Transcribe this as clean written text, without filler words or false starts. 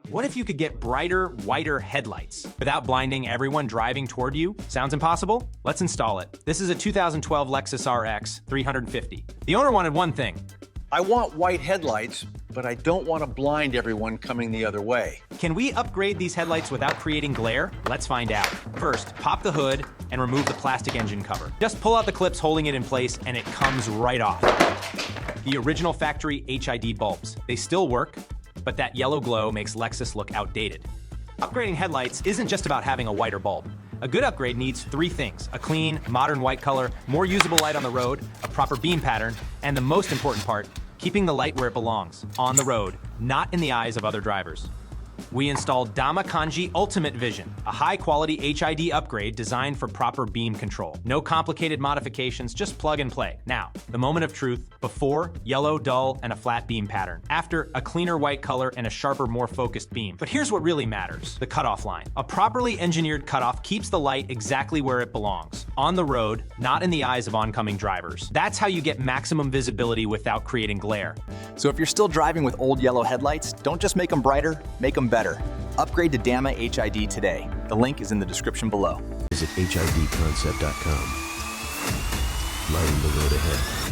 What if you could get brighter, whiter headlights without blinding everyone driving toward you? Sounds impossible? Let's install it. This is a 2012 Lexus RX 350. The owner wanted one thing. I want white headlights, but I don't want to blind everyone coming the other way. Can we upgrade these headlights without creating glare? Let's find out. First, pop the hood and remove the plastic engine cover. Just pull out the clips holding it in place and it comes right off. The original factory HID bulbs. They still work, but that yellow glow makes Lexus look outdated. Upgrading headlights isn't just about having a whiter bulb. A good upgrade needs three things: a clean, modern white color, more usable light on the road, a proper beam pattern, and the most important part, keeping the light where it belongs, on the road, not in the eyes of other drivers. We installed DAMA Kanji Ultimate Vision, a high-quality HID upgrade designed for proper beam control. No complicated modifications, just plug and play. Now, the moment of truth: before, yellow, dull, and a flat beam pattern. After, a cleaner white color and a sharper, more focused beam. But here's what really matters: the cutoff line. A properly engineered cutoff keeps the light exactly where it belongs, on the road, not in the eyes of oncoming drivers. That's how you get maximum visibility without creating glare. So if you're still driving with old yellow headlights, don't just make them brighter, make them better. Upgrade to DAMA HID today. The link is in the description below. Visit HIDconcept.com. Lighting the road ahead.